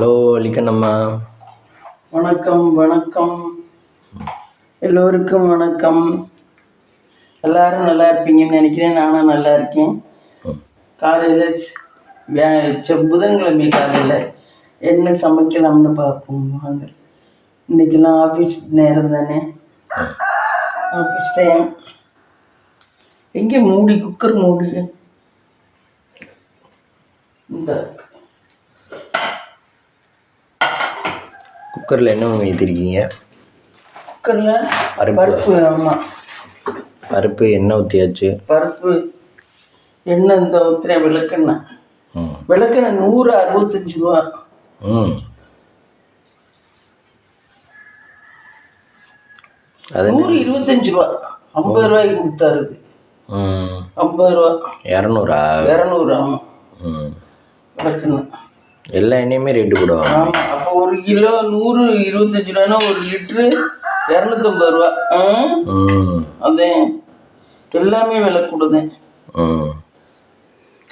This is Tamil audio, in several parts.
ஹலோ லிக்கண்ணம்மா. வணக்கம் வணக்கம், எல்லோருக்கும் வணக்கம். எல்லாரும் நல்லா இருப்பீங்கன்னு நினைக்கிறேன். நானும் நல்லா இருக்கேன். காலையில் புதன்கிழமை காலையில் என்ன சமைக்கலாம்னு பார்ப்போம் வாங்க. இன்றைக்கெல்லாம் ஆஃபீஸ் நேரம் தானே, ஆஃபீஸ் டைம். எங்கே மூடி, குக்கர் மூடி இந்த குக்கரில் என்ன வைத்திருக்கீங்க? குக்கரில் பருப்பு. ஆமாம், பருப்பு எண்ணெய் ஊற்றியாச்சு. பருப்பு எண்ணெய் இந்த ஊற்றுறேன். விளக்கெண்ணெய் 165 ரூபா. அது 125 ரூபா, 50 ரூபாய்க்கு கொடுத்தாரு. 50 ரூபா. 200. ஆமாம், விளக்கெண்ணெய் எல்லா எண்ணெயுமே ரேட்டு போடுவாங்க. ஆமாம். அப்போ 1 கிலோ 125 ரூபான்னா 1 லிட்ரு 250 ரூபா. அதே எல்லாமே விலை கூடுதேன்.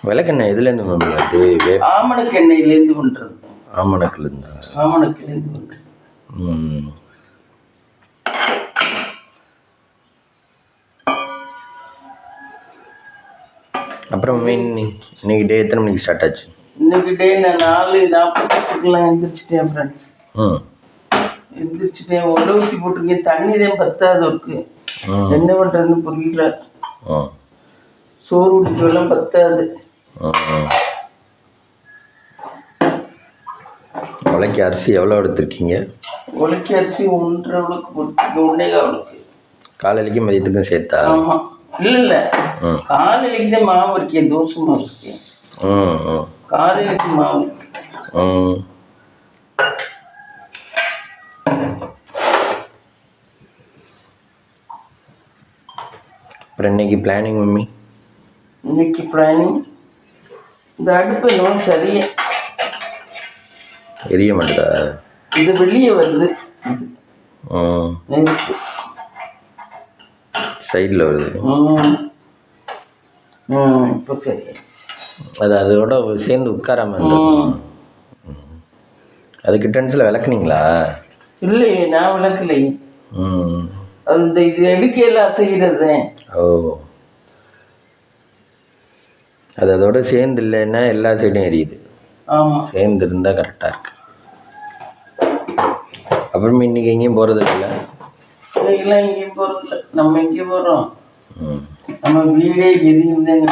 விளக்கெண்ணெய் இதுலேருந்து பண்ணுறது? ஆமணக்கு எண்ணெயிலேருந்து பண்ணுறது. ஆமணக்குலேருந்து பண்ணுறது. அப்புறம் இன்னைக்கு டே எத்தனை மணிக்கு ஸ்டார்ட் ஆச்சு? இன்னைக்கு டே நான் 4:48 எழுந்திரிச்சிட்டேன் ஃப்ரெண்ட்ஸ். எழுந்திரிச்சிட்டேன். உடை ஊற்றி போட்டிருக்கேன். தண்ணி தான் பத்தாது இருக்கு. என்ன பண்ணுறதுன்னு புரியல. சோறு ஊட்டிக்கெல்லாம் பத்தாது. உலைக்கு அரிசி எவ்வளோ எடுத்துருக்கீங்க? உலைக்கு அரிசி 1.5 உலக்கு போட்டு 1.25 உலக்கு. காலையிலைக்கும் மதியத்துக்கும் சேர்த்தா? ஆமாம். இல்லை காலையிலைக்கு தான் மாவு இருக்கேன். தோசை மாவு இருக்கேன். காலையிலைக்கு மாவு இருக்கு. அப்புறம் இன்னைக்கு பிளானிங் மம்மி? இன்னைக்கு பிளானிங், இந்த அடுப்பு இன்னும் சரியா எரிய மாட்டேதா? இது வெளியே வருது. சைடில் வருது. இப்போ சரி. அது அதோட சேர்ந்து உட்காராம அதுக்கு டென்ஸில் விளக்குனீங்களா? இல்லையே, நான் விளக்கலை. அது இந்த இது எடுக்கையெல்லாம் செய்கிறது. ஓ, அது அதோட சேர்ந்து இல்லைன்னா எல்லா சைடும் எரியுது. ஆமாம், சேர்ந்து இருந்தால் கரெக்டாக இருக்கு. அப்புறமே இன்னைக்கு எங்கேயும் போகிறது இல்லை? இன்னைக்கெல்லாம் எங்கேயும் போகிறதில்ல. நம்ம எங்கே போகிறோம்? நம்ம வீடே எரியும் தான்.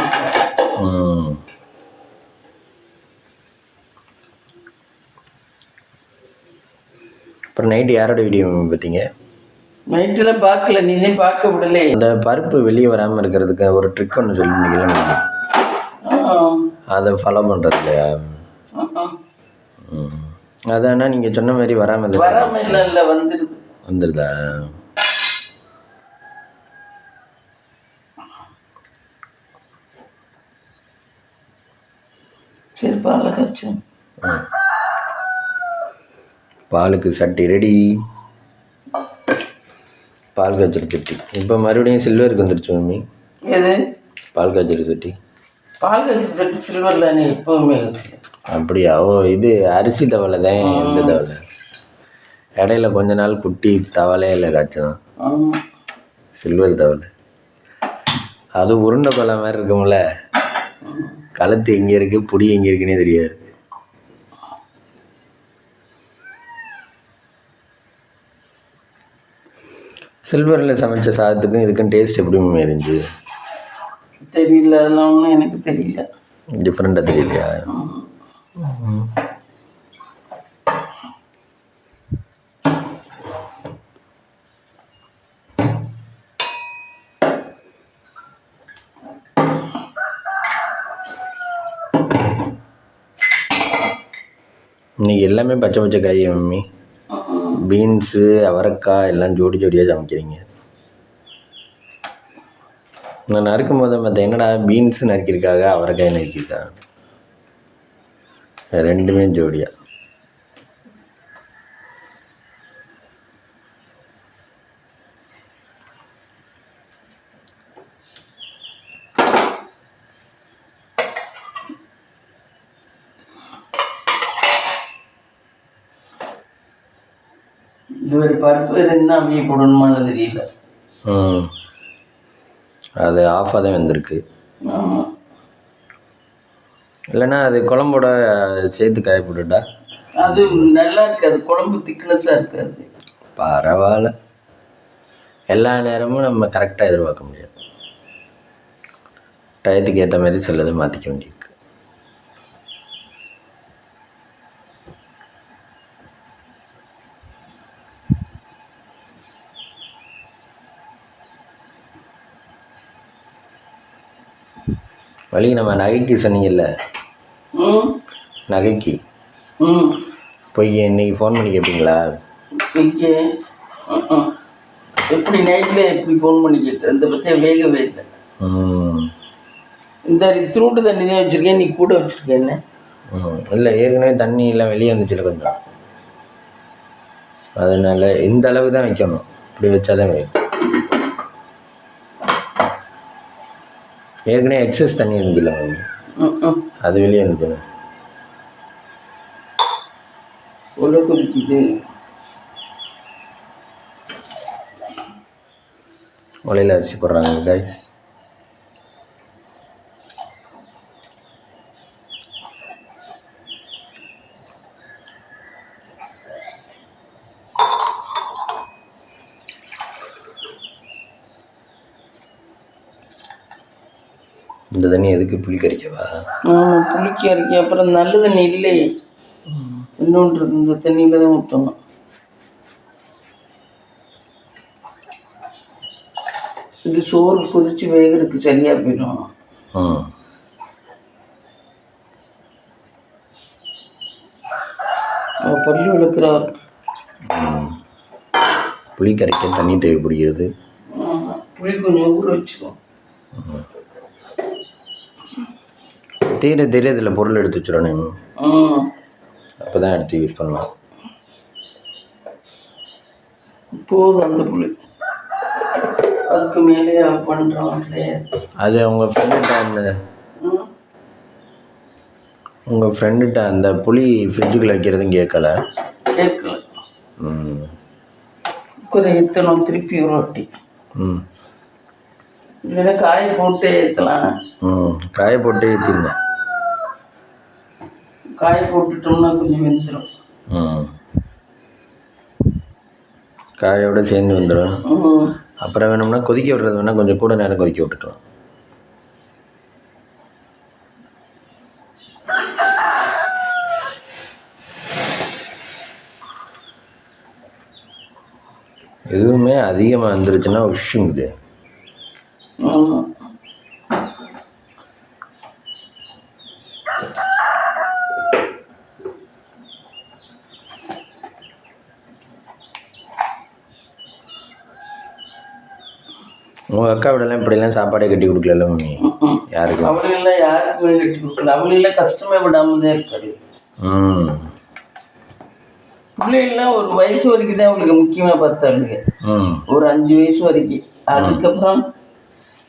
அப்புறம் நைட்டு யாரோட வீடியோ பார்த்தீங்க? நைட்டில் பார்க்கல, நீனே பார்க்க விடலே. அந்த பருப்பு வெளியே வராமல் இருக்கிறதுக்கு ஒரு ட்ரிக் ஒன்று சொல்லியிருந்தீங்களா? அதை ஃபாலோ பண்ணுறது இல்லையா? அதானா நீங்கள் சொன்ன மாதிரி வராமல் இல்லை வந்துடுதா? சரி, பாலை காய்ச்சு. பாலுக்கு சட்டி ரெடி. பால் காய்ச்சல் சட்டி இப்போ மறுபடியும் சில்வருக்கு வந்துடுச்சு மம்மி. எது? பால் காய்ச்சல் சட்டி. பால் காய்ச்சல் சட்டி சில்வரில் நீ எப்போவுமே அப்படியா? ஓ, இது அரிசி தவளை தான். எந்த தவளை? இடையில கொஞ்ச நாள் குட்டி தவளையே இல்லை காய்ச்சலாம். சில்வர் தவளை. அது உருண்டை கொலை மாதிரி இருக்கும்ல. கழுத்து எங்கே இருக்குது, புடி எங்கே இருக்குன்னே தெரியாது. சில்வரில் சமைச்ச சாதத்துக்கும் இதுக்கும் டேஸ்ட் எப்படி இருந்துச்சு? தெரியல, அதெல்லாம் ஒன்றும் எனக்கு தெரியல. டிஃப்ரெண்ட்டாக தெரியலையா? இன்னைக்கு எல்லாமே பச்சை பச்சை காய் மம்மி. பீன்ஸு, அவரைக்காய் எல்லாம் ஜோடி ஜோடியாக சமைக்கிறீங்க. நான் நறுக்கும் போது பார்த்தேன், என்னடா பீன்ஸு நறுக்கியிருக்காங்க, அவரைக்காய் நறுக்கியிருக்காங்க, ரெண்டுமே ஜோடியாக. இது ஒரு பருப்பு என்ன அப்படியே போடணுமான்னு தெரியல. அது ஆஃபாக தான் வந்திருக்கு. ஆமாம், இல்லைன்னா அது குழம்போட சேர்த்து காய போட்டுட்டா அது நல்லா இருக்காது, குழம்பு திக்னஸாக இருக்காது. பரவாயில்ல, எல்லா நேரமும் நம்ம கரெக்டாக எதிர்பார்க்க முடியாது. டயத்துக்கு ஏற்ற மாதிரி சிலதை மாற்றிக்க வேண்டியிருக்கு. வழி நம்ம நகைக்கு சொன்னீங்கல்ல, ம் நகைக்கு ம் போய் இன்னைக்கு ஃபோன் பண்ணி கேட்பீங்களா? இங்கே எப்படி நைட்டில் எப்படி ஃபோன் பண்ணி கேட்குறேன், இந்த பற்றிய வேகவே இல்லை. இந்த திருண்டு தண்ணி தான் வச்சுருக்கேன், நீ கூட வச்சுருக்கேன். இல்லை, ஏற்கனவே தண்ணி எல்லாம் வெளியே வந்துச்சுல கொஞ்சம், அதனால இந்த அளவு தான் வைக்கணும். இப்படி வச்சாதான் வைக்கும். ஏற்கனவே எக்ஸஸ் தண்ணி இருந்துச்சுல, அது வெளியே வந்துச்சு. உள்ள குதிக்குது. உலையில் அரிசி போடுறாங்க guys. இந்த தண்ணி எதுக்கு? புளி கறிக்கவா? புளிக்க அரைக்க. அப்புறம் நல்ல தண்ணி இல்லையே, இன்னொன்று இந்த தண்ணியில் தான் ஊற்றணும். இது சோறு கொதிச்சு வேகிறதுக்கு சரியா போயிடும். பள்ளி விளக்குறார். புளி கரைக்க தண்ணி தேவைப்படுகிறது. புளி கொஞ்சம் ஊற வச்சுக்கோம். தீர தீர இதில் பொருள் எடுத்து வச்சிடணும். அப்போ தான் எடுத்து யூஸ் பண்ணலாம். போதும் அந்த புளி, அதுக்கு மேலே பண்ணுறோம். அது உங்கள் ஃப்ரெண்டுகிட்ட அந்த புளி ஃப்ரிட்ஜுக்குள்ள வைக்கிறதும் கேட்கல. குறை ஏற்றணும் திருப்பி ஒரு வாட்டி. இல்லைன்னா காய போட்டு ஏற்றலாம். காய போட்டு ஏற்றிருங்க. காய போட்டுட்டோம்னா கொஞ்சம் வெந்துடும். காயோட சேர்ந்து வந்துடும். அப்புறம் வேணும்னா கொதிக்க விடுறது வேணால் கொஞ்சம் கூட நேரம் கொதிக்க விட்டுக்கலாம். எதுவுமே அதிகமாக வந்துருச்சுன்னா உஷுங்குது. உங்கள் அக்கா விடலாம் இப்படிலாம் சாப்பாடே கட்டி கொடுக்கல மம்மி? யாருக்கு? அவங்களெல்லாம் யாருக்குமே கட்டி கொடுக்கல. அவங்களெல்லாம் கஷ்டமே விடாமல் தான் இருக்காரு. பிள்ளைகள்லாம் ஒரு வயசு வரைக்கும் தான் அவங்களுக்கு முக்கியமாக பார்த்தாளுங்க. ஒரு 5 வயசு வரைக்கும். அதுக்கப்புறம்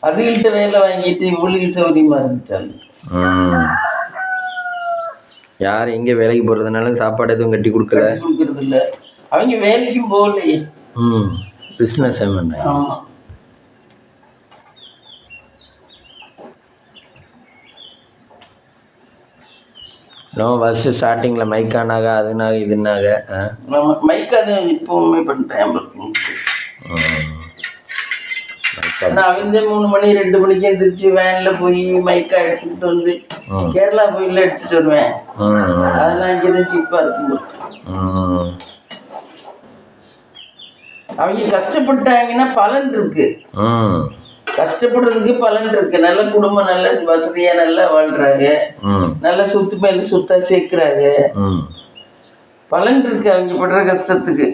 அதுகிட்ட வேலை வாங்கிட்டு இவளுக்கு சௌரியமாக இருந்துட்டாங்க. யார் எங்கே வேலைக்கு போகிறதுனால சாப்பாடு எதுவும் கட்டி கொடுக்கறது இல்லை. அவங்க வேலைக்கும் போகலையே. பிஸ்னஸ் பண்ண. ஆமாம். ஃபஸ்ட்டு ஸ்டார்டிங்கில் மைக்கானாக அதுனாக இதுனாக மைக்கா தான் இப்போவுமே பண்ணுறேன். நான் வந்து 3 மணி 2 மணிக்கு எழுந்திரிச்சு வேனில் போய் மைக்கா எடுத்துக்கிட்டு வந்து கேரளா போயில எடுத்துகிட்டு வருவேன். அதெல்லாம் இங்கே தான் சீப்பாக இருக்கும்போது. அவங்க கஷ்டப்பட்டாங்கன்னா பலன் இருக்கு. கஷ்டப்படுறதுக்கு பலன் இருக்கு. நல்ல குடும்பம், நல்ல வசதியா நல்லா வாழ்றாங்க, நல்ல சொத்து மேல சொத்தா சேர்க்கிறாங்க. பலன் இருக்கு அவங்க படுற கஷ்டத்துக்கு.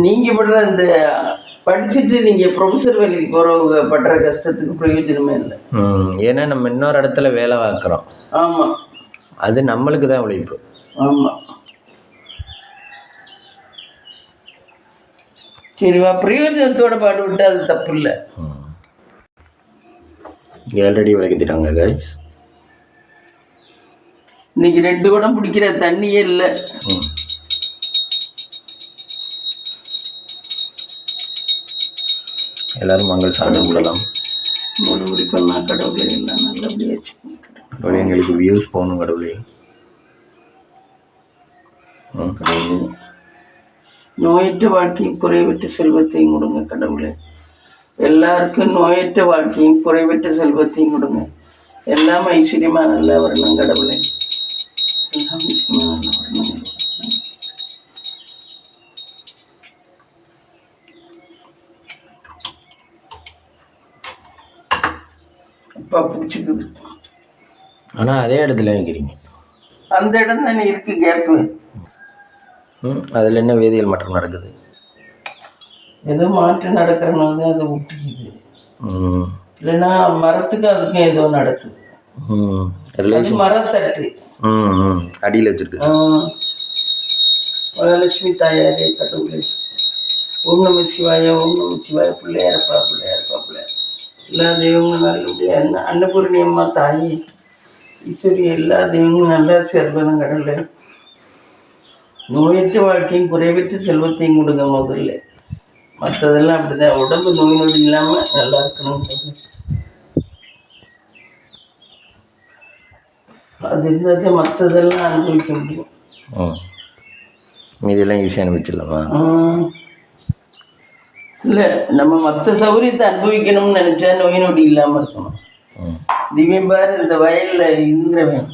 நீங்க படுற இந்த படிச்சுட்டு நீங்க ப்ரொஃபஸர் வேலைக்கு போறவங்க படுற கஷ்டத்துக்கு பிரயோஜனமே இல்லை. ஏன்னா நம்ம இன்னொரு இடத்துல வேலை பார்க்குறோம். ஆமா, அது நம்மளுக்கு தான் உழைப்பு. ஆமா. சரிவா, பிரயோஜனத்தோட பாடுபட்டு அது தப்பு இல்லை. ஆல்ரெடி விளக்கிட்டாங்க கைஸ். இன்னைக்கு 2 குடம் பிடிக்கிற தண்ணியே இல்லை. எல்லாரும் மங்கள் சாப்பிட்டு விடலாம். முடி பண்ணா கடவுளே எல்லாம் நல்லபடியாக வச்சுக்கோங்க. கடவுளே எங்களுக்கு வியூஸ் போகணும் கடவுளே. கடவுளே நோயற்ற வாழ்க்கையும் குறைவற்ற செல்வத்தையும் கொடுங்க கடவுளே. எல்லாருக்கும் நோயற்ற வாழ்க்கையும் குறைவற்ற செல்வத்தையும் கொடுங்க. எல்லாம் ஐஸ்வர்யமா நல்லா வரணும் கடவுளே. எல்லாம் ஐஸ்வர்யமா நல்லா வரணும். அப்பா பிடிச்சிக்குது. ஆனால் அதே இடத்துல வைக்கிறீங்க. அந்த இடம் தானே இருக்கு கேப்பு. அதில் என்ன வேதியியல் மாற்றம் நடக்குது? ஏதோ மாற்றம் நடக்கிறனால தான் அதை விட்டுக்குது. இல்லைன்னா மரத்துக்கு அதுக்கும் ஏதோ நடக்குது. அது மரத்தட்டு அடியில் வச்சிருக்கு. வரலட்சுமி தாயாரே கடவுளே. ஓம் நம சிவாய ஓம் நம சிவாய. பிள்ளையாரப்பா பிள்ளையாரப்பா பிள்ளையார். எல்லா தெய்வங்களும் நல்லபடியாக அன்னபூரணி அம்மா தாயி ஈஸ்வரி எல்லா தெய்வங்களும் நல்லா சேர்க்கணும் கடவுளே. நோயற்ற வாழ்க்கையும் குறைவற்ற செல்வத்தையும் கொடுங்க முதல்ல. மற்றதெல்லாம் அப்படிதான், உடம்பு நோய் நொடி இல்லாமல் நல்லா இருக்கணும். அது இருந்தால் மற்றதெல்லாம் அனுபவிக்க முடியும். மீதெல்லாம் ஈஸியாக அனுபவிச்சிடலாமா? இல்லை, நம்ம மற்ற சௌகரியத்தை அனுபவிக்கணும்னு நினச்சா நோய் நொடி இல்லாமல் இருக்கணும். திவ்யம் பாரு, இந்த வயலில் இருந்தவன்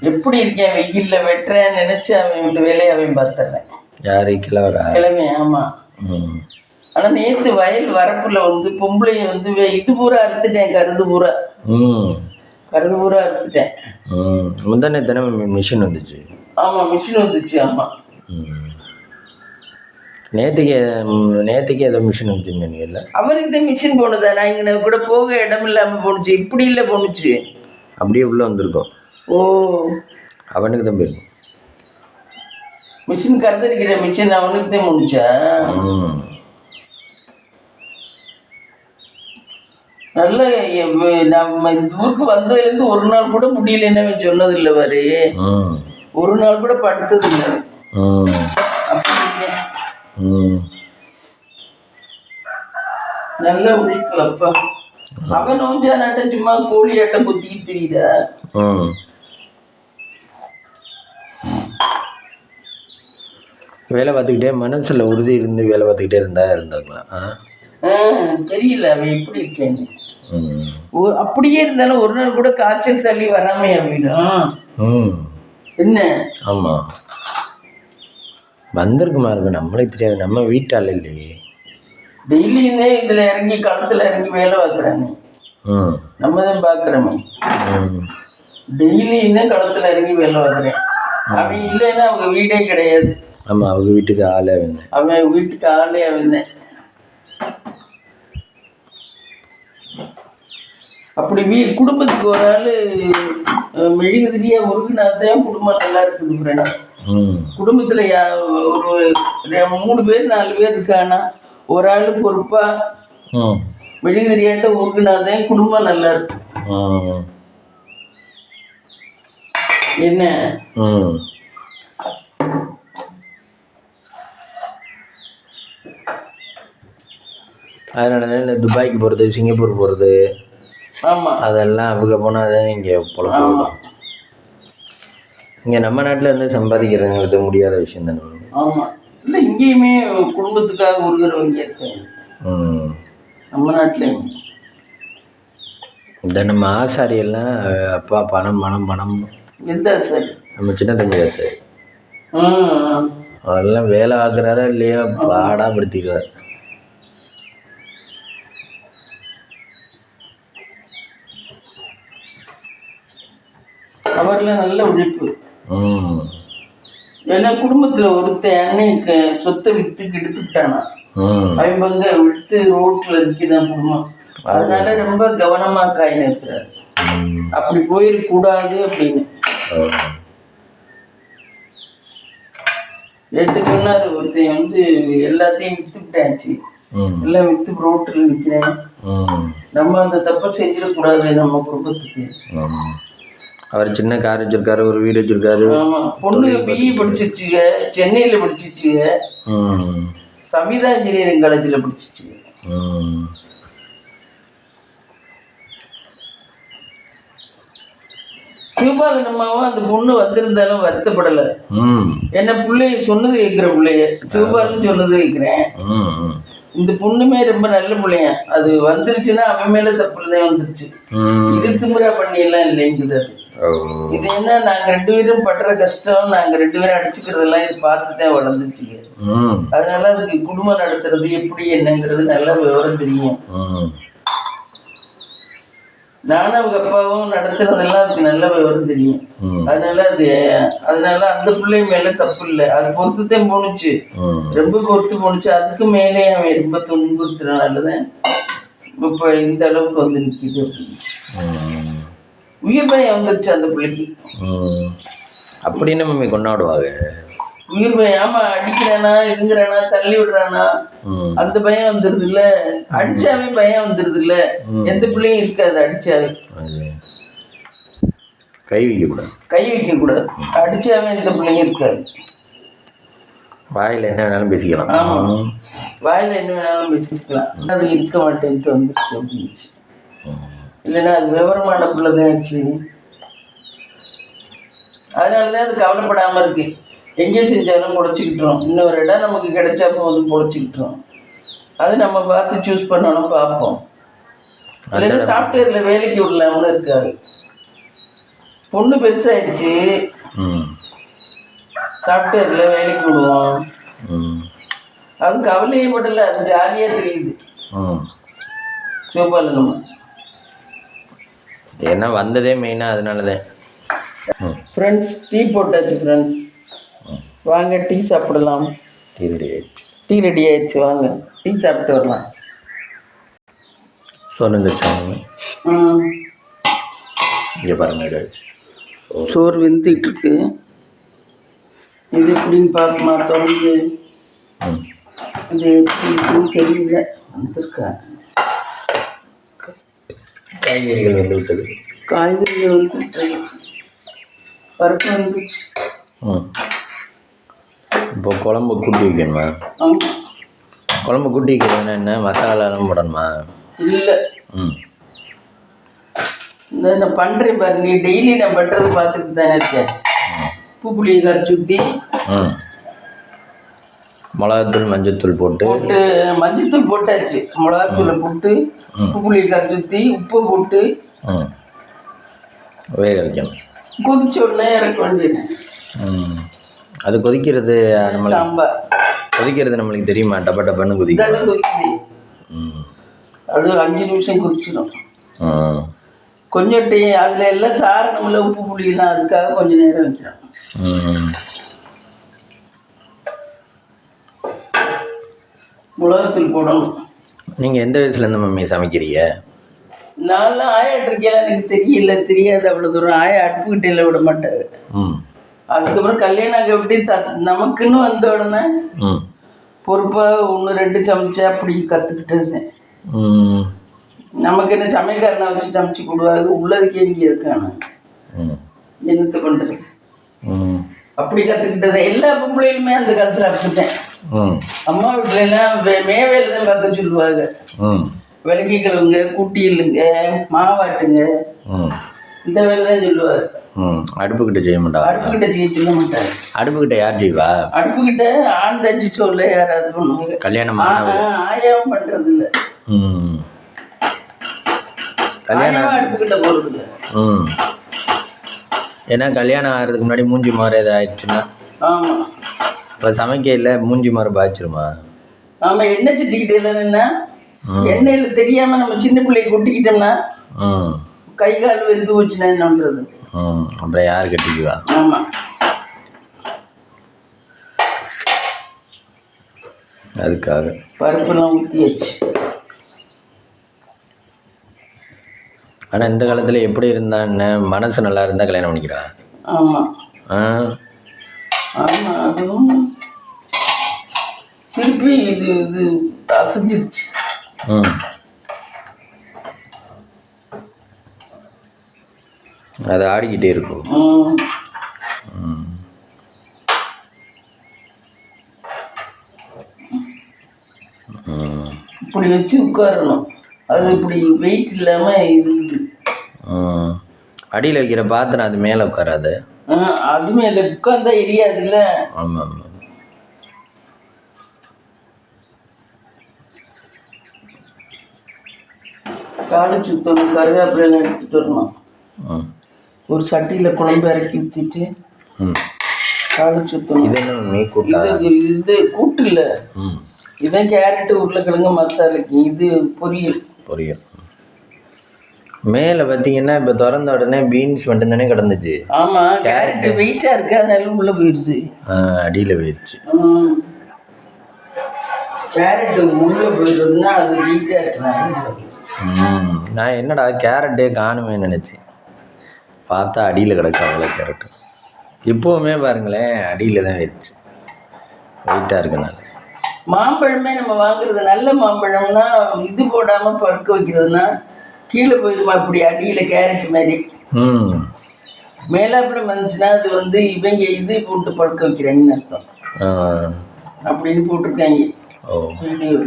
எப்படி இருக்கேன், வெயிலில் வெட்டுறேன்னு நினச்சி அவன் விட்டு வேலையை அவன் பார்த்துறேன். யாரு கிழவன்? ஆமாம். ஆனால் நேற்று வயல் வரப்புல வந்து பொம்பளைய வந்து இது பூரா அறுத்துட்டேன். கருது பூரா அறுத்துட்டேன். முந்தானே தினமே மிஷின் வந்துச்சு. ஆமாம், மிஷின் வந்துச்சு. ஆமாம், நேற்றுக்கு ஏதோ மிஷின் வந்துச்சுன்னு இல்லை. அவருக்கு தான் மிஷின் போனதா? நான் இங்கே கூட போக இடம் இல்லாமல் போணுச்சு. இப்படி இல்லை போணுச்சு, அப்படியே உள்ளே வந்திருக்கோம். ஓ, அவனுக்கு தான் போயிருக்கும் மிஷின். கருத்தடிக்கிற மிஷின் அவனுக்கு தான் போணுச்சா? நல்ல நம்ம இந்த ஊருக்கு வந்ததுலேருந்து ஒரு நாள் கூட முடியலன்னு அவன் சொன்னது இல்லை பாரு. ஒரு நாள் கூட படுத்தது இல்லை. நல்ல உழைப்பு அப்பா. அவன் நோஞ்சா நாட்டம் சும்மா கோழி ஆட்டம் குத்திக்கிட்டு தெரியுதா? வேலை பார்த்துக்கிட்டே மனசுல உறுதி இருந்து வேலை பார்த்துக்கிட்டே இருந்தாக்கலாம். தெரியல அவன் எப்படி இருக்கேன்னு. அப்படியே இருந்தாலும் ஒரு நாள் கூட காய்ச்சல் சளி வராமையா போயிடும். என்ன? ஆமா, வந்திருக்குமா இருக்கும், நம்மளே தெரியாது. நம்ம வீட்டால் இல்லையே. டெய்லியுமே இதுல இறங்கி களத்துல இறங்கி வேலை பார்க்குறாங்க. நம்ம தான் பார்க்குறோமே. டெய்லியுமே களத்துல இறங்கி வேலை பார்க்குறேன். அவன் இல்லைன்னா அவங்க வீடே கிடையாது. ஆமா, அவங்க வீட்டுக்கு ஆளே வந்தேன். அவன் வீட்டுக்கு ஆளே வந்தேன். அப்படி குடும்பத்துக்கு ஒரு ஆள் மெழுகுதிரியா முருகனாத்தான் குடும்பம் நல்லா இருக்குது ஃப்ரெண்ட். குடும்பத்துல ஒரு 3 பேர் 4 பேர் இருக்கானா ஒரு ஆள் பொறுப்பா மெழுகுதிரியாட்ட முருகனாத்தான் குடும்பம் நல்லா இருக்கு. என்ன? அதனால தான் இந்த துபாய்க்கு போகிறது, சிங்கப்பூர் போகிறது, ஆமாம், அதெல்லாம் அவங்க போனால் தான் இங்கே பொழப்பு. இங்கே நம்ம நாட்டில் இருந்து சம்பாதிக்கிறதுங்கிறது முடியாத விஷயம் தானே. ஆமாம், இல்லை இங்கேயுமே குடும்பத்துக்காக உருகிறவங்க இருக்காங்க நம்ம நாட்டிலையும். இந்த நம்ம ஆசாரியெல்லாம் அப்பா பணம் பணம் பணம். எந்த ஆசாரி? நம்ம சின்ன தம்பி ஆசாரி. அவரெல்லாம் வேலை ஆக்குறாரா இல்லையா, பாடாப்படுத்திடுவார். அவர்லாம் நல்ல உழைப்பு. ஏன்னா குடும்பத்துல ஒருத்தன் அன்னைக்கு சொத்தை வித்துக்கு எடுத்துக்கிட்டானா அவன் வந்து விட்டு ரோட்ல இருக்குதான் குடும்பம். அதனால ரொம்ப கவனமா காய் நிறுத்துறாரு. அப்படி போயிடக்கூடாது அப்படின்னு நேற்று சொன்னாரு. ஒருத்தன் வந்து எல்லாத்தையும் வித்துக்கிட்டாச்சு, எல்லாம் வித்து ரோட்டில் நிற்கிறேன். நம்ம அந்த தப்பை செஞ்சிடக்கூடாது நம்ம குடும்பத்துக்கு. அவர் சின்ன கார் வச்சிருக்காரு, ஒரு வீடு வச்சிருக்காரு. பொண்ணுங்க பிஇ படிச்சிருச்சுங்க, சென்னையில் படிச்சிருச்சுங்க, சவிதா இன்ஜினியரிங் காலேஜில் படிச்சிருச்சுங்க. சிவபாலன் அம்மாவும் அந்த பொண்ணு வந்திருந்தாலும் வருத்தப்படலை. என்ன பிள்ளைய சொன்னது கேட்குற பிள்ளைய சிவபாலன் சொன்னது கேட்குறேன். இந்த பொண்ணுமே ரொம்ப நல்ல பிள்ளைங்க. அது வந்துருச்சுன்னா அவன் மேல தப்புலதான் வந்துருச்சு. இது திமுறா பண்ணியெல்லாம் இல்லைங்குது. இது என்ன, நாங்க 2 பேரும் படுற கஷ்டம், நாங்க 2 பேரும் அடிச்சுக்கிறதெல்லாம் இது பார்த்துதான் வளர்ந்துச்சுங்க. அதனால அதுக்கு குடும்பம் நடத்துறது எப்படி என்னங்கிறது நல்ல விவரம் தெரியும். நானும் அவங்க அப்பாவும் நடத்துறதெல்லாம் அதுக்கு நல்ல விவரம் தெரியும். அதனால அந்த பிள்ளை மேல தப்பு இல்லை. அது பொறுத்துதான் போணுச்சு, ரொம்ப பொறுத்து போணுச்சு. அதுக்கு மேலே அவன் ரொம்ப துன்புறுத்துறதுனாலதான் இப்ப இந்த அளவுக்கு வந்து நிற்கிது. உயிர் பயம் வந்துருச்சு அந்த பிள்ளைக்கு. அப்படின்னு மம்மி கொண்டாடுவாங்க. உயிர் பயம். ஆமா, அடிக்கிறானா இருங்குறானா தள்ளி விடுறானா அந்த பயம் வந்துருது இல்ல. அடிச்சாவே பயம் வந்துருது இல்ல. எந்த பிள்ளையும் இருக்காது அடிச்சாவே. கை வைக்க கூடாது. அடிச்சாவே எந்த பிள்ளையும் இருக்காது. வாயில என்ன வேணாலும் பேசிக்கலாம். ஆமா, வாயில என்ன வேணாலும் பேசிக்கலாம். அது இருக்க மாட்டேன்ட்டு வந்துருச்சு அப்படின்னுச்சு. இல்லைன்னா அது விவரமான பிள்ளைதான் ஆச்சு. அதனாலதான் அது கவலைப்படாம இருக்கு. எங்கே செஞ்சாலும் பொழைச்சிக்கிட்டோம். இன்னொரு இடம் நமக்கு கிடைச்சா போதும் பொழைச்சிக்கிட்டோம். அது நம்ம பார்த்து சூஸ் பண்ணணும், பார்ப்போம். இல்லைன்னா சாஃப்ட்வேர்ல வேலைக்கு விடலாம்னு இருக்காது. பொண்ணு பெருசாயிடுச்சு, சாஃப்ட்வேர்ல வேலைக்கு விடுவோம். அது கவலையே படல, அது ஜாலியா தெரியுது. சிவபாலன் ஏன்னா வந்ததே மெயினாக அதனாலதான். ஃப்ரெண்ட்ஸ், டீ போட்டாச்சு. ஃப்ரெண்ட்ஸ் வாங்க, டீ சாப்பிடலாம். டீ ரெடி ஆயிடுச்சு. வாங்க டீ சாப்பிட்டு வரலாம். சொல்லுங்க. இங்கே பாருங்க, சோறு வெந்துட்டு இருக்கு. இது எப்படின்னு பார்க்குமா தொடர்ந்து. இது எப்படி இருக்குன்னு தெரியல. வந்துருக்கா காய்கறிகள் வந்து விட்டது. காய்கறிகள் வந்துட்டு பருப்பு வந்துச்சு. இப்போ குழம்பு கூட்டி வைக்கணுமா? குழம்பு கூட்டி வைக்கிறதுனா என்ன, மசாலாலாம் போடணுமா? இல்லை, இந்த நான் பண்ணுறேன் பாரு. நீ டெய்லி நான் பண்ணுறது பார்த்துட்டு தானே இருக்கேன். உப்பு புளியை கரைச்சி ஊற்றி மிளகாத்தூள் மஞ்சத்தூள் போட்டு மஞ்சத்தூள் போட்டாச்சு. மிளகாத்தூளை போட்டு உப்பு புளியை கரைச்சி ஊற்றி உப்பு போட்டு வேக வைக்கணும். கொதிச்ச உடனே இறக்க வேண்டியது. அது கொதிக்கிறது சாம்பார் கொதிக்கிறது நம்மளுக்கு தெரியுமா? டப்பா டப்பான்னு கொதிக்குது. அது 5 நிமிஷம் கொதிச்சிடும். கொஞ்சம் அதுல எல்லாம் சாறு நம்மள உப்பு புளியெல்லாம், அதுக்காக கொஞ்சம் நேரம் வைக்கிறோம். மிளகாத்தூள் போடணும். நீங்கள் எந்த வயசுலேருந்து மம்மி சமைக்கிறீங்க? நான்லாம் ஆயாட்டு இருக்கேன், எனக்கு தெரியாது அவ்வளோ தூரம். ஆயா அடுப்புக்கிட்டையில விட மாட்டாரு. அதுக்கப்புறம் கல்யாணம் ஆக எப்படி நமக்குன்னு வந்த உடனே பொறுப்பாக 1, 2 சமைச்சா அப்படி கற்றுக்கிட்டு இருந்தேன். நமக்கு என்ன சமையல்காரனை வச்சு சமைச்சு கொடுவாரு, உள்ளதுக்கே இங்கே இருக்கானு என்னத்தை பண்ணுறது. அப்படி கற்றுக்கிட்டது. எல்லா பொம்பளையிலுமே அந்த காலத்தில் அப்படித்தேன். அம்மா வீட்டுல எல்லாம் மேவேல தான் பார்க்க சொல்லுவாங்க. விளக்கி கழுவுங்க, கூட்டி இல்லுங்க, மாவாட்டுங்க, இந்த வேலை தான் சொல்லுவாங்க. அடுப்புக்கிட்ட செய்ய மாட்டாங்க. அடுப்புக்கிட்ட செய்ய மாட்டாங்க. அடுப்புக்கிட்ட யார் செய்வா? அடுப்புக்கிட்ட ஆண் தச்சு சொல்ல யாராவது பண்ணுவாங்க. கல்யாணம் ஆயாவும் பண்றது இல்லை. கல்யாணம் அடுப்புக்கிட்ட போறது இல்லை. ஏன்னா கல்யாணம் ஆகிறதுக்கு முன்னாடி மூஞ்சி மாறு ஏதாவது ஆயிடுச்சுன்னா. ஆமா, இப்போ சமைக்கையில் மூஞ்சி மாறு பாய்ச்சிருமா? ஆமா, எண்ணெய் சட்டிக்கிட்டே இல்லைன்னா எண்ணெயில தெரியாம நம்ம சின்ன பிள்ளைக்கு கொட்டிக்கிட்டோம்னா கை கால் வெந்து போச்சுன்னா என்ன பண்றது? அப்புறம் யார் கட்டிக்குவா? ஆமா, அதுக்காக பருப்புலாம் ஊற்றியாச்சு. ஆனால் இந்த காலத்தில் எப்படி இருந்தான்னு, மனசு நல்லா இருந்தால் கல்யாணம் பண்ணிக்கிறா. ஆமாம் ஆமாம், அதுவும் திருப்பி இது அசைஞ்சிருச்சு. அது ஆடிக்கிட்டே இருக்கும். இப்படி வச்சு உட்காரணும். அது இப்படி வெயிட் இல்லாமல் இருக்குது. அடியில் வைக்கிற பாத்திரம் அது மேலே உட்காராது. அது மேலே உட்காந்தா எரியாதுல்ல. ஆமாம் ஆமாம். காலு சுத்தணும், கருவேப்பிலை எடுத்துட்டு வரணும். ஒரு சட்டியில் குழம்பு இறக்கி ஊற்றிட்டு காலு சுத்தணும். இது என்ன மீன் கூட்டா? இது கூட்டு இல்லை, இதுதான் கேரட்டு உருளைக்கிழங்கு மசாலைக்கு. இது பொரியல். பொரியல். மேலே பார்த்தீங்கன்னா இப்போ திறந்த உடனே பீன்ஸ் மட்டும் தானே கிடந்துச்சு. ஆமாம், கேரட்டு வெயிட்டாக இருக்கு, அதனால உள்ளே போயிடுது. அடியில் போயிடுச்சு. கேரட்டு உள்ளே போயிடுறதுன்னா அது வெயிட்டாக இருக்கு. நான் என்னடா கேரட்டே காணுமே நினச்சேன், பார்த்தா அடியில் கிடக்கு. அவ்வளோ கேரட்டு இப்போவுமே பாருங்களேன் அடியில் தான் வச்சு வெயிட்டாக இருக்குனால. மாம்பழமே நம்ம வாங்குறது நல்ல மாம்பழம்னா இது போடாமல் பழுக்க வைக்கிறதுனா கீழே போயிடுமா இப்படி அடியில் கேரட் மாதிரி. மேலாப்பில் வந்துச்சுன்னா அது வந்து இவங்க இது போட்டு பழுக்க வைக்கிறாங்கன்னு அர்த்தம் அப்படின்னு போட்டிருக்காங்க வீடியோ.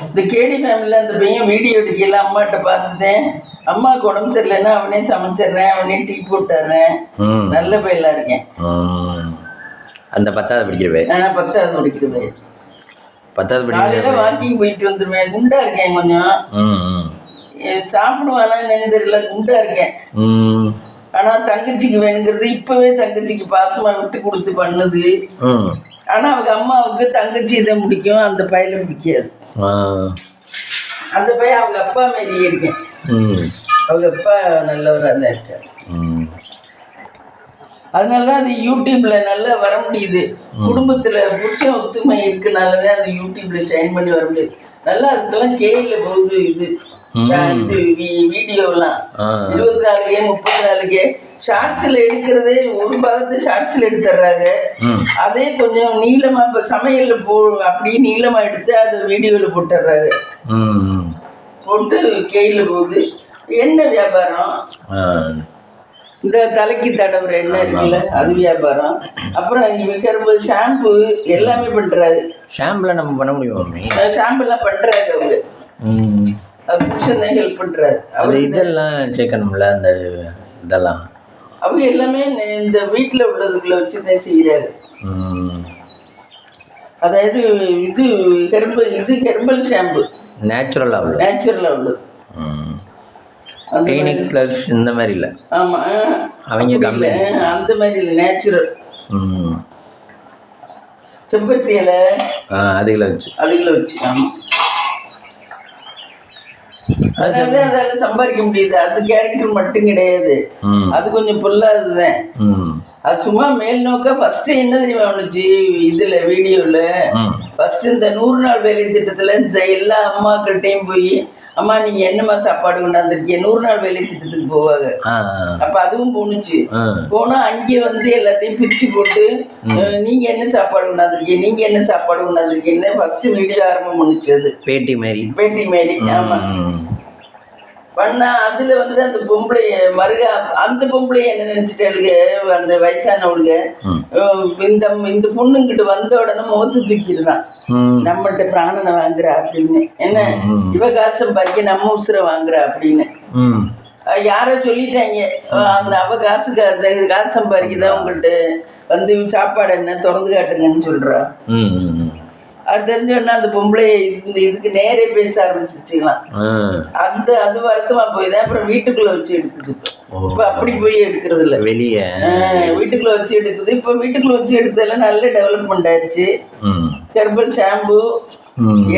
இந்த கேடி ஃபேமிலியில் அந்த பையன் வீடியோ எடுக்கல, அம்மாட்ட பார்த்துட்டேன். அம்மாவுக்கு உடம்பு சரியில்லைன்னா அவனே சமைச்சிடுறேன், அவனே டீ போட்டுறேன், நல்ல பையலாக இருக்கேன். அந்த 10வது படிக்கிற பையன். 10வது படிக்கிற பையன். 10வது படிக்கிற காலையில் வாக்கிங் போயிட்டு வந்துடுவேன். குண்டா இருக்கேன் கொஞ்சம். சாப்பிடுவானா என்னன்னு தெரியல, குண்டா இருக்கேன். ஆனால் தங்கச்சிக்கு வேணுங்கிறது இப்போவே தங்கச்சிக்கு பாசமாக விட்டு கொடுத்து பண்ணுது. ஆனால் அவங்க அம்மாவுக்கு தங்கச்சி இதை பிடிக்கும், அந்த பையனை பிடிக்காது. அந்த பையன் அவங்க அப்பா மாதிரியே இருக்கேன். அவங்க அப்பா நல்லவராக தான் இருக்கார். அதனால தான் அது யூடியூப்ல நல்லா வர முடியுது. குடும்பத்துல புருஷன் ஒத்துமை இருக்குனாலதான் அது யூடியூப்ல ஜாயின் பண்ணி வர முடியுது. நல்லா அதுக்கெல்லாம் கேள்வி போகுது. இது வீடியோலாம் 24K 34K ஷார்ட்ஸ்ல எடுக்கிறதே ஒரு பாகத்து ஷார்ட்ஸ்ல எடுத்துடுறாங்க. அதே கொஞ்சம் நீளமா இப்ப சமையல்ல அப்படியே நீளமா எடுத்து அதை வீடியோல போட்டுடுறாங்க. போட்டு கேள்வி போகுது. எண்ணெய் வியாபாரம், இந்த தலைக்கு தடவுற எண்ணெய் இருக்குல்ல அது வியாபாரம். அப்புறம் விற்கிற ஷாம்பு எல்லாமே பண்றாரு. ஷாம்புல நம்ம பண்ண முடியும். ஷாம்புலாம் பண்றாரு அவங்க. அது புருஷன் தான் ஹெல்ப் பண்றாரு. அது இதெல்லாம் சேர்க்கணும்ல, அந்த இதெல்லாம் அவங்க எல்லாமே இந்த வீட்டில் உள்ளதுக்குள்ள வச்சு தான் செய்கிறாரு. அதாவது இது ஹெர்பல் ஷாம்பு, நேச்சுரலாக உள்ளது. கிளினிக் ப்ளஸ் இந்த மாதிரி இல்லை. ஆமாம், அவங்க கம்மி அந்த மாதிரி இல்லை, நேச்சுரல். செம்பருத்தி இலை அதுகளை வச்சு ஆமாம். அதனால அதால சம்பாதிக்க முடியுது. அது கேரக்டர் மட்டும் கிடையாது, அது கொஞ்சம் பொல்லாதுதான். அது சும்மா மேல் நோக்க ஃபர்ஸ்ட் என்ன தெரியுமா வந்துச்சு இதுல வீடியோல, ஃபர்ஸ்ட் இந்த 100 நாள் வேலை திட்டத்துல இந்த எல்லா அம்மாக்கள்கிட்டையும் போய் அம்மா நீங்க என்னம்மா சாப்பாடு கொண்டாந்துருக்கீங்க, 100 நாள் வேலை திட்டத்துக்கு போவாங்க. அப்ப அதுவும் போணுச்சு. போனா அங்கே வந்து எல்லாத்தையும் பிரிச்சு போட்டு நீங்க என்ன சாப்பாடு கொண்டாந்துருக்கீங்க, நீங்க என்ன சாப்பாடு கொண்டாந்துருக்கீங்கன்னு ஃபர்ஸ்ட் வீடியோ ஆரம்பம் பண்ணுச்சு. அது பேட்டி மாதிரி. ஆமா பண்ணா அதுல வந்து அந்த பொம்பளைய அந்த பொம்பளைய என்ன நினைச்சிட்டாளுங்க, அந்த வயசானவளுங்க இந்த பொண்ணுங்கிட்ட வந்த உடனே முகத்து தூக்கிடுதான், நம்மகிட்ட பிராணனை வாங்குறா அப்படின்னு. என்ன இவ காசு சம்பாதிக்க நம்ம உசுரை வாங்குறா அப்படின்னு யாரோ சொல்லிட்டாங்க. அந்த அவ காசு சம்பாதிக்கதான் உங்கள்கிட்ட வந்து சாப்பாடு என்ன திறந்து காட்டுங்கன்னு சொல்றா. அது தெரிஞ்சோன்னா அந்த பொம்பளை இதுக்கு நேரே பேச ஆரம்பிச்சிச்சுக்கலாம். அது வருத்தமா போய்தான் அப்புறம் வீட்டுக்குள்ள வச்சு எடுக்குது. இப்ப அப்படி போய் எடுக்கிறது இல்லை, வெளியே வீட்டுக்குள்ள வச்சு எடுக்குது. இப்ப வீட்டுக்குள்ள வச்சு எடுத்ததெல்லாம் நல்ல டெவலப்மெண்ட் ஆயிடுச்சு. ஹெர்பல் ஷாம்பு,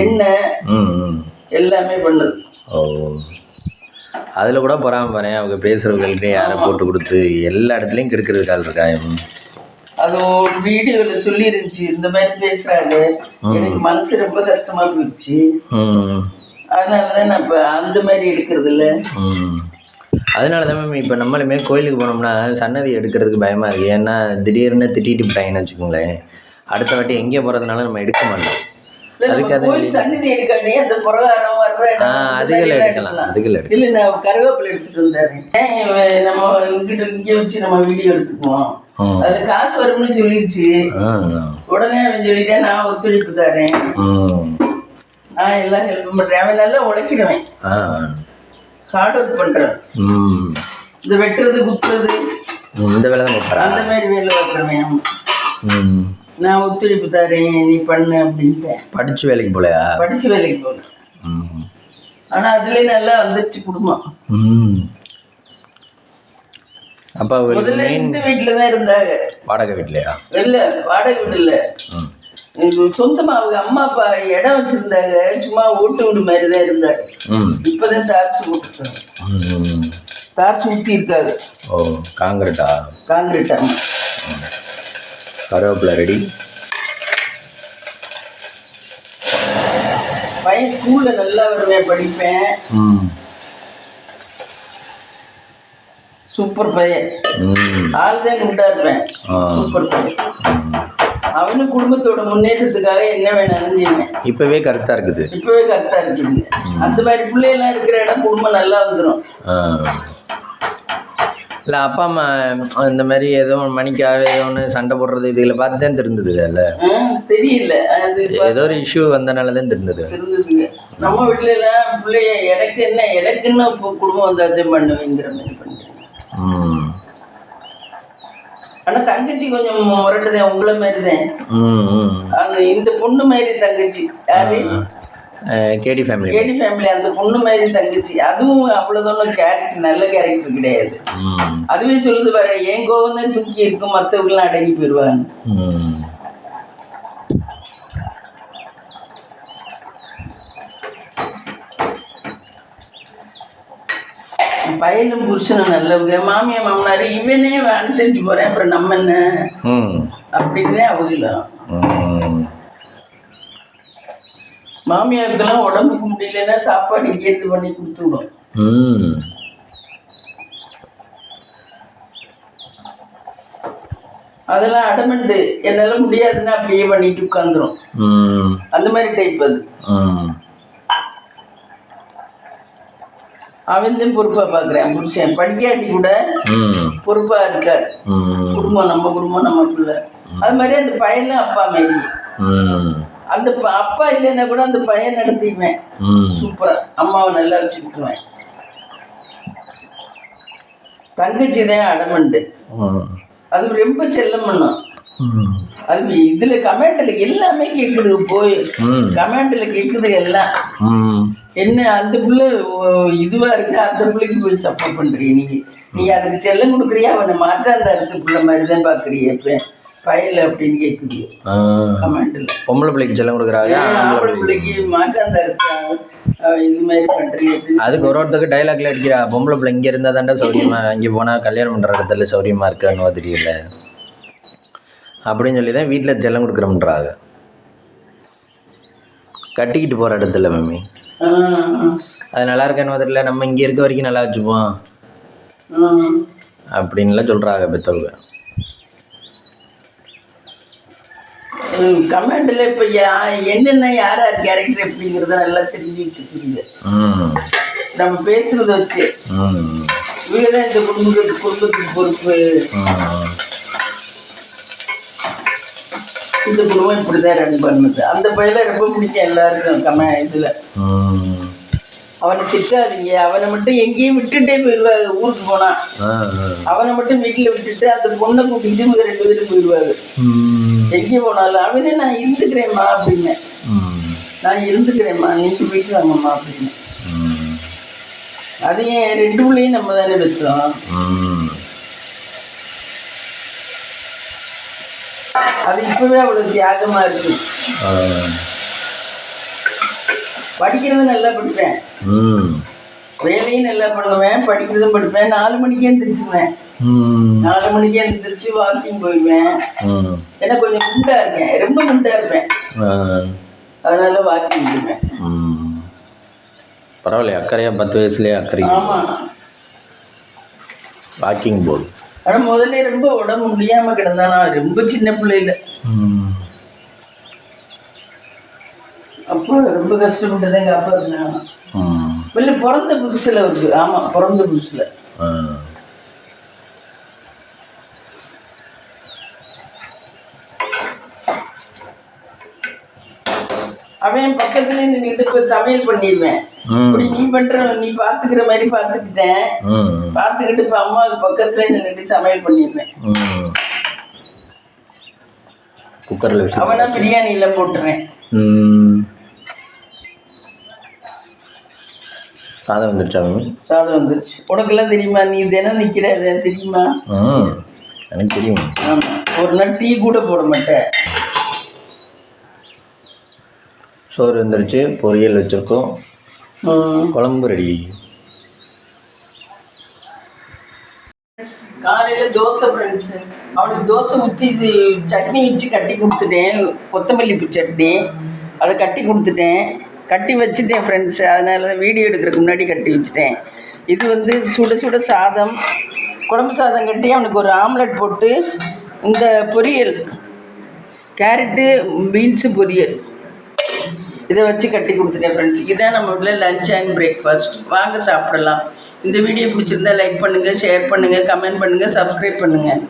எண்ணெய் எல்லாமே பண்ணுது. அதுல கூட பொறாம பாரு, அவங்க பேசுறவங்களுக்கு யாரை போட்டு கொடுத்து எல்லா இடத்துலயும் கெடுக்கிறதுக்கு ஆள் இருக்காங்க. அது ஒரு வீடியோல சொல்லி இருந்துச்சு, இந்த மாதிரி பேசுறாங்க, எனக்கு மனசு ரொம்ப கஷ்டமா போயிடுச்சு. அதனாலதான் நான் இப்ப அந்த மாதிரி எடுக்கிறது இல்லை. அதனாலதான் மேம் இப்ப நம்மளுமே கோயிலுக்கு போனோம்னா சன்னதி எடுக்கிறதுக்கு பயமா இருக்கு. ஏன்னா திடீர்னு திட்டிட்டு போட்டாங்கன்னு வச்சுக்கோங்களேன், அடுத்த வாட்டி எங்கே போறதுனால நம்ம எடுக்க மாட்டோம். அதுக்கு சன்னதி எடுக்காட்டி அந்த புரகாரம் வர்ற இடம் அதுகள் எடுக்கலாம் அதுகள் எடுக்கலாம். இல்லை நான் கருவேப்பிலை எடுத்துட்டு வந்தாரு. நம்ம இங்கிட்ட இங்கே வச்சு நம்ம வீடியோ எடுத்துக்குவோம். அது காசு வரும்னு சொல்லிடுச்சு. உடனே அவன் சொல்லிட்டேன் நான் ஒத்துழைப்பு தரேன். எல்லாம் ஹெல்ப் பண்றேன். அவன் நல்லா உழைக்கிறவன், ஹார்ட் ஒர்க் பண்றவன். இந்த வெட்டுறது குத்துறது இந்த வேலை தான் அந்த மாதிரி வேலை பார்க்குறவன். நான் ஒத்துழைப்பு தரேன் நீ பண்ணு அப்படின்ட்டேன். படிச்சு வேலைக்கு போலையா? படிச்சு வேலைக்கு போல. ஆனா அதுலயே நல்லா வந்துருச்சு குடும்பம். அப்பா முதல்ல இந்த வீட்டுல தான் இருந்தாங்க. வாடகை வீட்லயா? இல்ல வாடகை வீடு இல்ல, சொந்தமா அவங்க அம்மா அப்பா இடம் வச்சிருந்தாங்க. சும்மா ஓட்டு வீடு மாதிரி தான் இருந்தாங்க. இப்பதான் டார்ச் போட்டுருக்காங்க. டார்ச் ஊட்டி இருக்காது. ஓ காங்கிரீட்டா? காங்கிரீட்டா. கருவேப்பிலை ரெடி. பையன் ஸ்கூல்ல நல்லா வருவேன், படிப்பேன். சூப்பர் பையன். ஆள் தான் குண்டா இருப்பேன். சூப்பர் பையன். அவனும் குடும்பத்தோட முன்னேற்றத்துக்காக என்ன வேணாலும் செய்வேன். இப்பவே கரெக்டா இருக்குது. இப்பவே கரெக்டா இருக்குது. அந்த மாதிரி பிள்ளையெல்லாம் இருக்கிற இடம் குடும்பம் நல்லா வந்துடும். இல்லை அப்பா அம்மா இந்த மாதிரி ஏதோ மணிக்காக ஏதோ ஒன்று சண்டை போடுறது இதுகளை பார்த்து தான் தெரிஞ்சது இல்லை? தெரியல, அது ஏதோ ஒரு இஷ்யூ வந்தனால தான் தெரிஞ்சது. நம்ம வீட்டுல எல்லாம் பிள்ளைய எனக்கு என்ன எனக்குன்னு குடும்பம் வந்தாதான் பண்ணுவேங்கிற மாதிரி பண்ணுறேன். ஆனா தங்கச்சி கொஞ்சம் முரட்டுதேன், உங்களை மாதிரிதான். இந்த பொண்ணு மாதிரி தங்கச்சி யாரு? கேடி ஃபேமிலி. கேடி ஃபேமிலி அந்த பொண்ணு மாதிரி தங்கச்சி. அதுவும் அவ்வளோதான் கேரக்டர், நல்ல கேரக்டர் கிடையாது. அதுவே சொல்லுது பாரு, என் கோவம் தான் தூக்கி இருக்கும், மற்றவங்களாம் அடங்கி போயிடுவாங்க. பையனும் புருஷனும் நல்லவங்க. மாமியா மாமனாரு இவனே வேலை செஞ்சு போறேன், அப்புறம் நம்ம என்ன அப்படின்னு அவங்களும். மாமியாருக்கெல்லாம் உடம்புக்கு முடியலன்னா சாப்பாடு இங்கேருந்து பண்ணி கொடுத்துவிடும். அதெல்லாம் அடமெண்ட், என்னால முடியாதுன்னா அப்படியே பண்ணிட்டு உட்காந்துரும். அந்த மாதிரி டைப் அது. அவன் தான் பொறுப்பா பாக்குறேன். புருஷன் படிக்காட்டி கூட பொறுப்பா இருக்காரு. குடும்பம் நம்ம குடும்பம் நம்ம பிள்ளை. அது மாதிரி அந்த பையனும் அப்பா மாதிரி. அந்த அப்பா இல்லைன்னா கூட அந்த பையன் நடத்திக்குவேன் சூப்பரா. அம்மாவை நல்லா வச்சுக்கிட்டுவேன். தங்கச்சி தான் அடமெண்ட். அது ரொம்ப செல்லம் பண்ணும். அது இதுல கமெண்ட்ல எல்லாமே கேக்குது. போய் கமெண்ட்ல கேக்குது எல்லாம். என்ன அந்த பிள்ளை இதுவா இருக்கு, அந்த பிள்ளைக்கு போய் சப்போர்ட் பண்றீங்க நீ அதுக்கு செல்லம் கொடுக்குறியா, அவனை மாற்றாந்த அடுத்த பிள்ளை மாதிரிதான் பாக்குறிய இப்ப பையல அப்படின்னு கேக்குது கமெண்ட்ல. பொம்பளை பிள்ளைக்கு செல்லம் கொடுக்குறாங்க, ஆம்பளை பிள்ளைக்கு மாற்றாந்த இது மாதிரி பண்றீங்க. அதுக்கு ஒருத்தருக்கு டைலாக்ல அடிக்கிறா, பொம்பளை பிள்ளை இங்க இருந்தா தாண்டா சௌரியமா, இங்க போனா கல்யாணம் பண்ற இடத்துல சௌரியமா இருக்கான்னு தெரியல அப்படின்னு சொல்லிதான் வீட்டுல செல்லம் கொடுக்குறோம்ன்றாங்க. கட்டிக்கிட்டு போற இடத்துல மம்மி அது நல்லா இருக்கான்னு தெரியல, நம்ம இங்க இருக்க வரைக்கும் நல்லா வச்சுப்போம் அப்படின்லாம் சொல்றாங்க பெத்தவங்க. கமெண்ட்ல இப்ப என்னென்ன யார் யார் கேரக்டர் எப்படிங்கிறத நல்லா தெரிஞ்சு வச்சுக்கிறீங்க. நம்ம பேசுறத வச்சு இவங்கதான் இந்த குடும்பத்துக்கு பொறுப்பு, இந்த குடும்பம் இப்படிதான் ரன் பண்ணுது. அந்த பையல ரொம்ப பிடிக்கும் எல்லாருக்கும். இதுல அவனை திட்டாதீங்க, அவனை மட்டும் எங்கேயும் விட்டுட்டே போயிடுவாரு. ஊருக்கு போனா அவனை மட்டும் வீட்டுல விட்டுட்டு அந்த பொண்ணை கூட்டிட்டு இவங்க 2 பேரும் போயிடுவாரு. எங்கேயும் போனாலும் அவனே நான் இருந்துக்கிறேம்மா அப்படின்னு, நான் இருந்துக்கிறேம்மா நீங்க போயிட்டு வாங்கம்மா அப்படின்னு. அது ஏன் 2 பிள்ளையும் நம்ம தானே பெற்றோம். அது இப்பவே அவ்வளவு தியாகமா இருக்கு. படிக்கிறது நல்லா படிப்பேன், வேலையும் நல்லா பண்ணுவேன், படிக்கிறதும் படிப்பேன். 4 மணிக்கே எந்திரிச்சுவேன். 4 மணிக்கே எந்திரிச்சு வாக்கிங் போயிடுவேன். ஏன்னா கொஞ்சம் குண்டா இருக்கேன், ரொம்ப குண்டா இருப்பேன், அதனால வாக்கிங் போயிடுவேன். பரவாயில்ல, அக்கறையா 10 வயசுலயே அக்கறை. ஆமா வாக்கிங் போல். ஆனா முதல்ல ரொம்ப உடம்பு முடியாம கிடந்தானா, ரொம்ப சின்ன பிள்ளைல. அப்போ ரொம்ப கஷ்டப்பட்டது எங்க அப்பா இருந்தாங்க. இல்லை பிறந்த புதுசில் வருது. ஆமாம், பிறந்த புதுசில். அவன் பக்கத்துல நின்றுட்டு இப்போ சமையல் பண்ணிடுவேன். இப்படி நீ பண்ற, நீ பாத்துக்கிற மாதிரி பாத்துக்கிட்டேன். பாத்துக்கிட்டு இப்ப அம்மாவுக்கு பக்கத்துல நின்றுட்டு சமையல் பண்ணிடுவேன். குக்கர்ல அவனா பிரியாணியில போட்டுறேன். சாதம் வந்துருச்சா? சாதம் வந்துருச்சு. உனக்கெல்லாம் தெரியுமா? நீ தினம் நிக்கிற தெரியுமா? எனக்கு தெரியும். ஆமா, ஒரு நாள் டீ கூட போட மாட்டேன். சோறு வந்துருச்சு, பொரியல் வச்சுருக்கோம், குழம்பு ரெடி. காலையில் தோசை ஃப்ரெண்ட்ஸு, அவனுக்கு தோசை ஊற்றி சட்னி வச்சு கட்டி கொடுத்துட்டேன். கொத்தமல்லி சட்னி அதை கட்டி கொடுத்துட்டேன், கட்டி வச்சுட்டேன் ஃப்ரெண்ட்ஸு. அதனால தான் வீடியோ எடுக்கிறதுக்கு முன்னாடி கட்டி வச்சுட்டேன். இது சுட சுட சாதம், குழம்பு சாதம் கட்டி அவனுக்கு ஒரு ஆம்லெட் போட்டு இந்த பொரியல், கேரட்டு பீன்ஸு பொரியல் இதை வச்சு கட்டி கொடுத்துட்டேன் ஃப்ரெண்ட்ஸ். இதான் நம்ம வீட்டில் லஞ்ச் அண்ட் பிரேக்ஃபாஸ்ட். வாங்க சாப்பிடலாம். இந்த வீடியோ பிடிச்சிருந்தா லைக் பண்ணுங்கள், ஷேர் பண்ணுங்கள், கமெண்ட் பண்ணுங்கள், சப்ஸ்கிரைப் பண்ணுங்கள்.